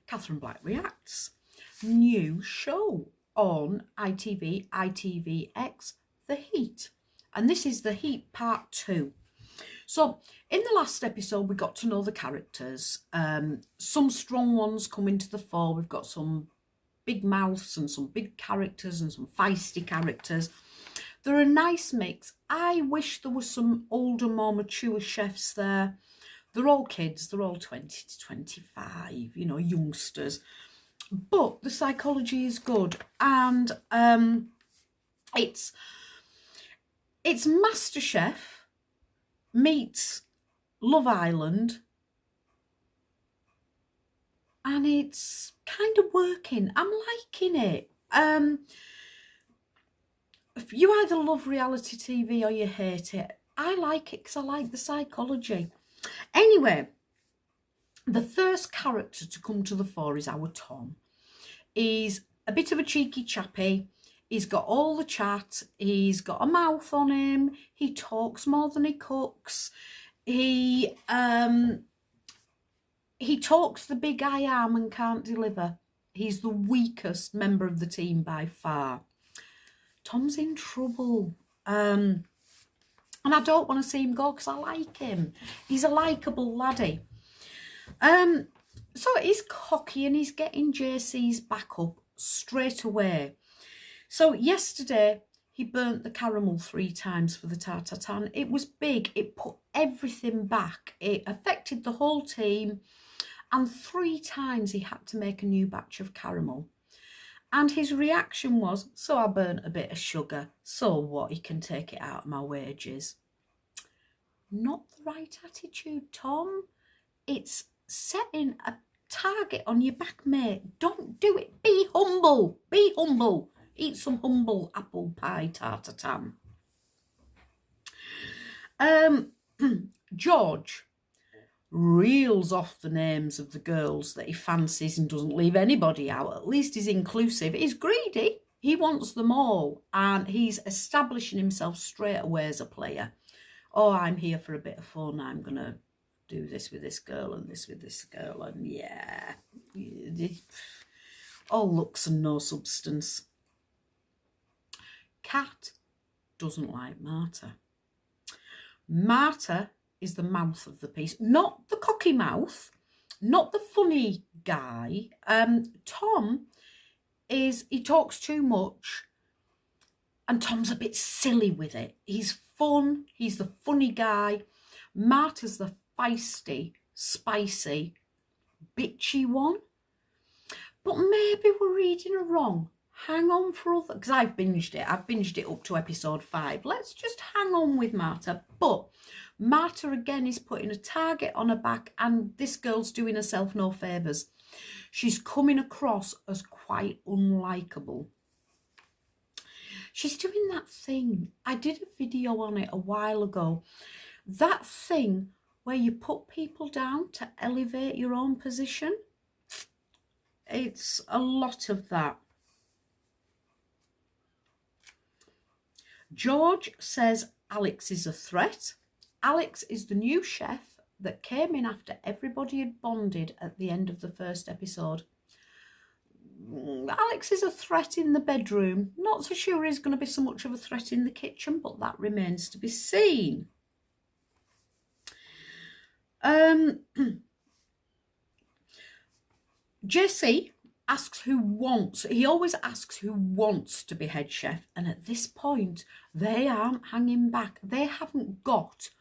Katherine Black Reacts, new show on ITVX, The Heat. And this is The Heat Part 2. So in the last episode, we got to know the characters. Some strong ones come into the fore. We've got some big mouths and some big characters and some feisty characters. They're a nice mix. I wish there was some older, more mature chefs there. They're all kids. They're all 20 to 25, you know, youngsters. But the psychology is good. And it's MasterChef meets Love Island. And it's kind of working. I'm liking it. If you either love reality TV or you hate it, I like it because I like the psychology. Anyway, the first character to come to the fore is our Tom. He's a bit of a cheeky chappy. He's got all the chat. He's got a mouth on him. He talks more than he cooks. He talks the big I am and can't deliver. He's the weakest member of the team by far. Tom's in trouble. And I don't want to see him go because I like him. He's a likeable laddie. So he's cocky and he's getting JC's back up straight away. So yesterday he burnt the caramel 3 times for the tartatan. It was big. It put everything back. It affected the whole team. And 3 times he had to make a new batch of caramel. And his reaction was, so I burnt a bit of sugar. So what, he can take it out of my wages. Not the right attitude, Tom. It's setting a target on your back, mate. Don't do it. Be humble. Be humble. Eat some humble apple pie tartatan. Djordje reels off the names of the girls that he fancies and doesn't leave anybody out. At least he's inclusive. He's greedy. He wants them all. And he's establishing himself straight away as a player. Oh, I'm here for a bit of fun. I'm going to do this with this girl and this with this girl. And yeah, all looks and no substance. Kat doesn't like Marta. Marta is the mouth of the piece, not the cocky mouth, not the funny guy. Tom he talks too much and Tom's a bit silly with it. He's fun, he's the funny guy. Marta's the feisty, spicy, bitchy one. But maybe we're reading her wrong. Hang on for other, because I've binged it. I've binged it up to episode 5. Let's just hang on with Marta. But Marta again is putting a target on her back and this girl's doing herself no favours. She's coming across as quite unlikable. She's doing that thing. I did a video on it a while ago. That thing where you put people down to elevate your own position. It's a lot of that. Djordje says Alex is a threat. Alex is the new chef that came in after everybody had bonded at the end of the first episode. Alex is a threat in the bedroom. Not so sure he's going to be so much of a threat in the kitchen, but that remains to be seen. JC asks who wants, he always asks who wants to be head chef. And at this point, they aren't hanging back. They haven't got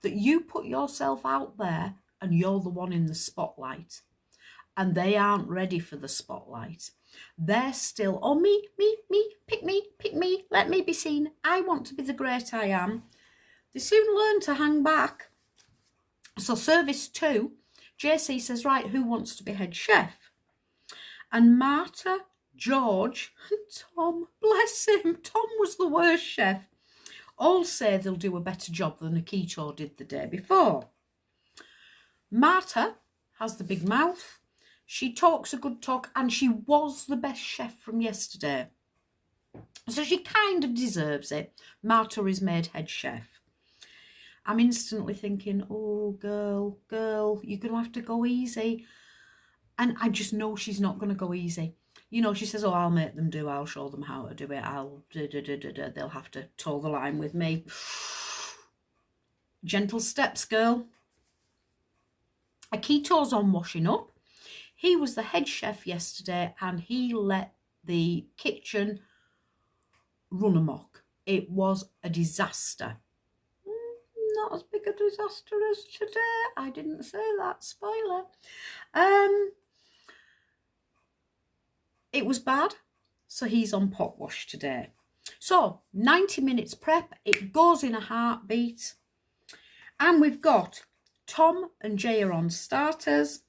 that you put yourself out there and you're the one in the spotlight. And they aren't ready for the spotlight. They're still, oh, me, pick me, let me be seen. I want to be the great I am. They soon learn to hang back. So service 2, JC says, right, who wants to be head chef? And Marta, Djordje, and Tom, bless him, Tom was the worst chef. All say they'll do a better job than Akito did the day before. Marta has the big mouth. She talks a good talk and she was the best chef from yesterday. So she kind of deserves it. Marta is made head chef. I'm instantly thinking, oh, girl, you're going to have to go easy. And I just know she's not going to go easy. You know, she says, oh, I'll make them do, I'll show them how to do it, they'll have to toe the line with me. Gentle steps, girl. Akito's on washing up. He was the head chef yesterday and he let the kitchen run amok. It was a disaster. Not as big a disaster as today. I didn't say that, spoiler. It was bad, so he's on pot wash today. So 90 minutes prep, it goes in a heartbeat. And we've got Tom and Jay are on starters,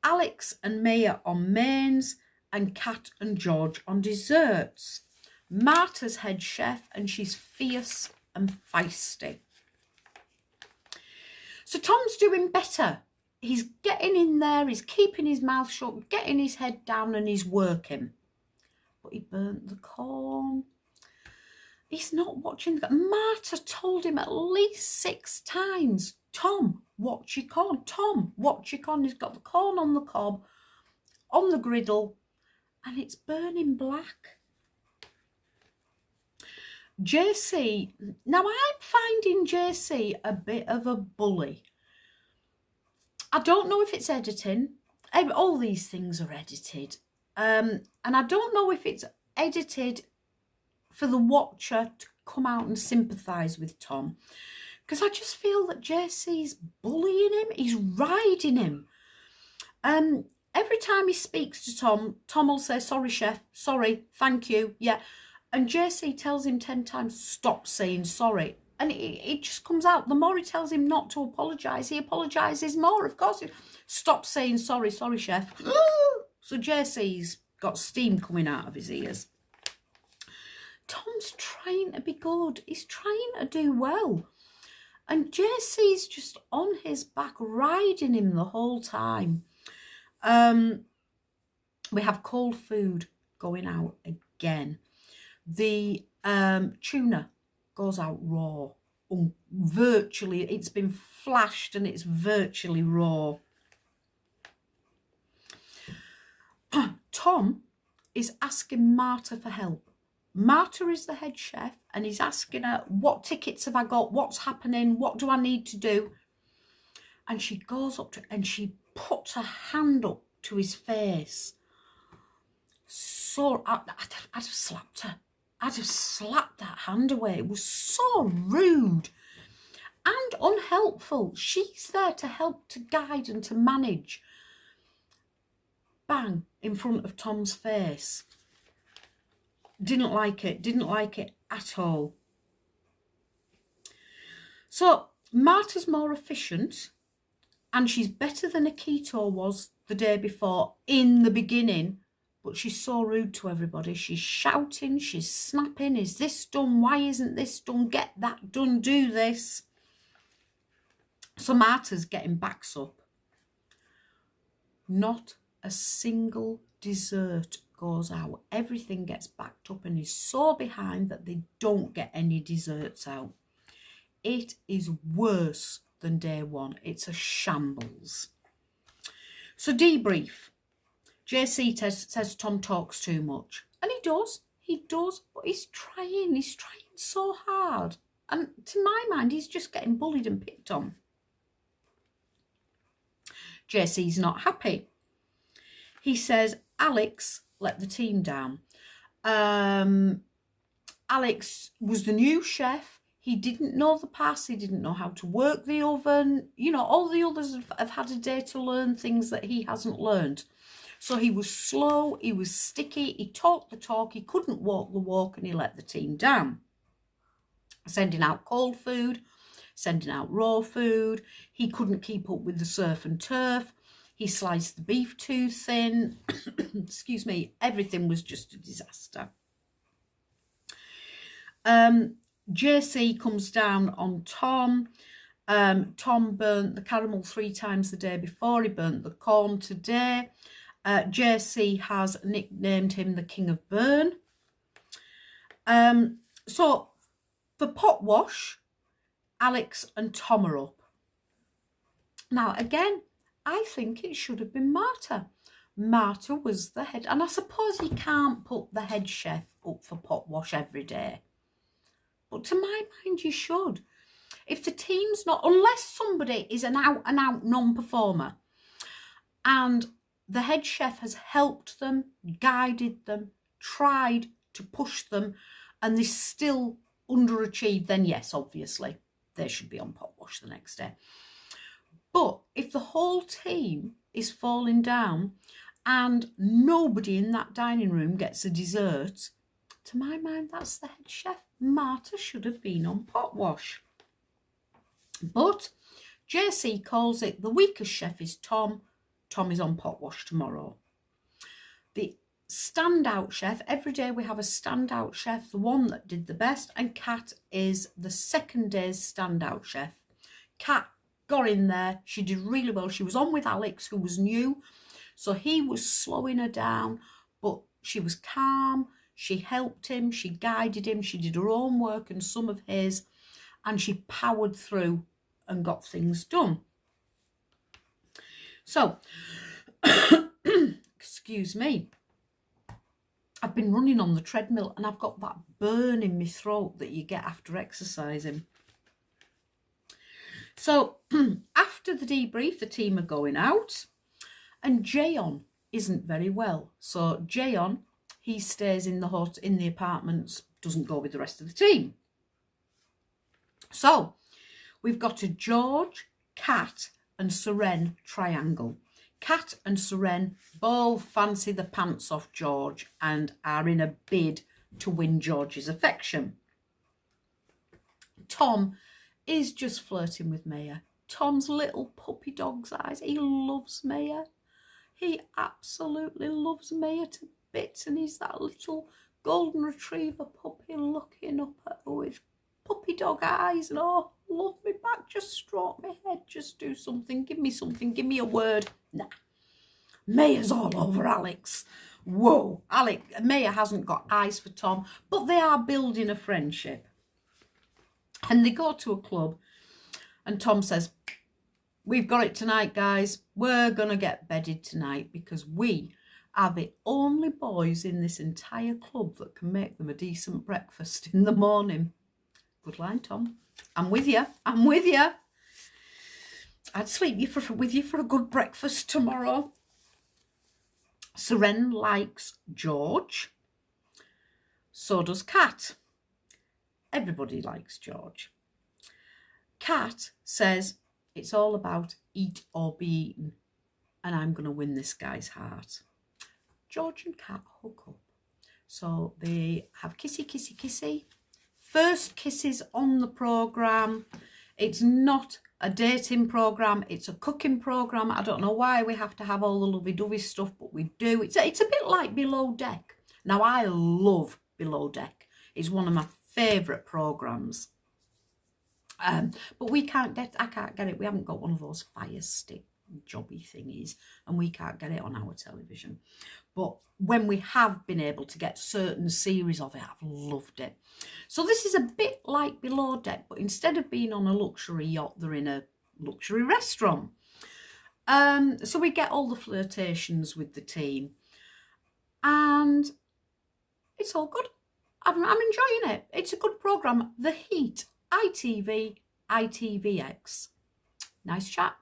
Alex and Maya on mains, and Kat and Djordje on desserts. Marta's head chef and she's fierce and feisty. So Tom's doing better. He's getting in there, he's keeping his mouth shut, getting his head down and he's working. But he burnt the corn. He's not watching. Marta told him at least 6 times, Tom, watch your corn. Tom, watch your corn. He's got the corn on the cob, on the griddle, and it's burning black. JC, now I'm finding JC a bit of a bully. I don't know if it's editing. All these things are edited. And I don't know if it's edited for the watcher to come out and sympathise with Tom. Because I just feel that JC's bullying him. He's riding him. Every time he speaks to Tom, Tom will say, sorry, chef. Sorry. Thank you. Yeah. And JC tells him 10 times, stop saying sorry. And it just comes out. The more he tells him not to apologise, he apologises more. Of course, stop saying sorry, chef. So JC's got steam coming out of his ears. Tom's trying to be good. He's trying to do well. And JC's just on his back, riding him the whole time. We have cold food going out again. The tuna goes out raw. Virtually, it's been flashed and it's virtually raw. Tom is asking Marta for help. Marta is the head chef and he's asking her, what tickets have I got? What's happening? What do I need to do? And she goes up to and she puts her hand up to his face. So I'd have slapped her. I'd have slapped that hand away. It was so rude and unhelpful. She's there to help, to guide and to manage. Bang, in front of Tom's face. Didn't like it at all. So Marta's more efficient and she's better than Akito was the day before in the beginning, but she's so rude to everybody. She's shouting, she's snapping, is this done? Why isn't this done? Get that done, do this. So Marta's getting backs up. Not a single dessert goes out. Everything gets backed up and is so behind that they don't get any desserts out. It is worse than day one. It's a shambles. So debrief. JC says Tom talks too much. And he does, but he's trying so hard. And to my mind, he's just getting bullied and picked on. JC's not happy. He says, Alex let the team down. Alex was the new chef. He didn't know the pass. He didn't know how to work the oven. You know, all the others have had a day to learn things that he hasn't learned. So he was slow, he was sticky, he talked the talk, he couldn't walk the walk, and he let the team down. Sending out cold food, sending out raw food. He couldn't keep up with the surf and turf. He sliced the beef too thin. Excuse me, everything was just a disaster. JC comes down on Tom. Tom burnt the caramel 3 times the day before. He burnt the corn today. JC has nicknamed him the King of Burn. So for pot wash, Alex and Tom are up. Now again, I think it should have been Marta. Marta was the head, and I suppose you can't put the head chef up for pot wash every day. But to my mind, you should. If the team's not, unless somebody is an out-and-out non-performer and the head chef has helped them, guided them, tried to push them, and they still underachieved, then yes, obviously, they should be on pot wash the next day. But if the whole team is falling down and nobody in that dining room gets a dessert, to my mind, that's the head chef. Marta should have been on pot wash. But JC calls it the weakest chef is Tom. Tom is on pot wash tomorrow. The standout chef, every day we have a standout chef, the one that did the best, and Kat is the second day's standout chef. Kat got in there, she did really well. She was on with Alex, who was new, so he was slowing her down, but she was calm, she helped him, she guided him, she did her own work and some of his, and she powered through and got things done. So, excuse me, I've been running on the treadmill and I've got that burn in my throat that you get after exercising. So, after the debrief, the team are going out and Jayon isn't very well. So, Jayon, he stays in the apartments, doesn't go with the rest of the team. So, we've got a Djordje, Kat and Seren triangle. Kat and Seren both fancy the pants off Djordje and are in a bid to win Djordje's affection. Tom is just flirting with Maya. Tom's little puppy dog's eyes. He loves Maya. He absolutely loves Maya to bits, and he's that little golden retriever puppy looking up at her with puppy dog eyes and oh, love me back, just stroke my head, just do something, give me a word. Nah. Maya's all over Alex. Whoa, Maya hasn't got eyes for Tom, but they are building a friendship. And they go to a club and Tom says, we've got it tonight, guys. We're going to get bedded tonight because we are the only boys in this entire club that can make them a decent breakfast in the morning. Good line, Tom. I'm with you. I'm with you. I'd sleep with you for a good breakfast tomorrow. Seren likes Djordje. So does Kat. Everybody likes Djordje. Kat says it's all about eat or be eaten, and I'm going to win this guy's heart. Djordje and Kat hook up. So they have kissy, kissy, kissy. First kisses on the programme. It's not a dating programme, it's a cooking programme. I don't know why we have to have all the lovey-dovey stuff, but we do. It's a bit like Below Deck. Now, I love Below Deck. It's one of my favourite programmes. But I can't get it. We haven't got one of those fire stick jobby thingies, and we can't get it on our television. But when we have been able to get certain series of it, I've loved it. So this is a bit like Below Deck, but instead of being on a luxury yacht, they're in a luxury restaurant. So we get all the flirtations with the team, and it's all good. I'm enjoying it. It's a good programme. The Heat, ITV, ITVX. Nice chat.